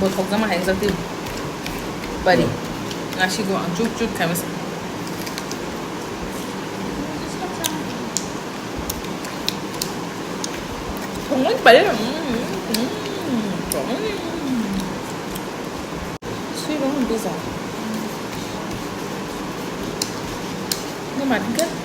먹자마 행사티 빨리 나시고 쭉쭉 가면서 정말 빨리 수입은 비싸. 이거 맛있게?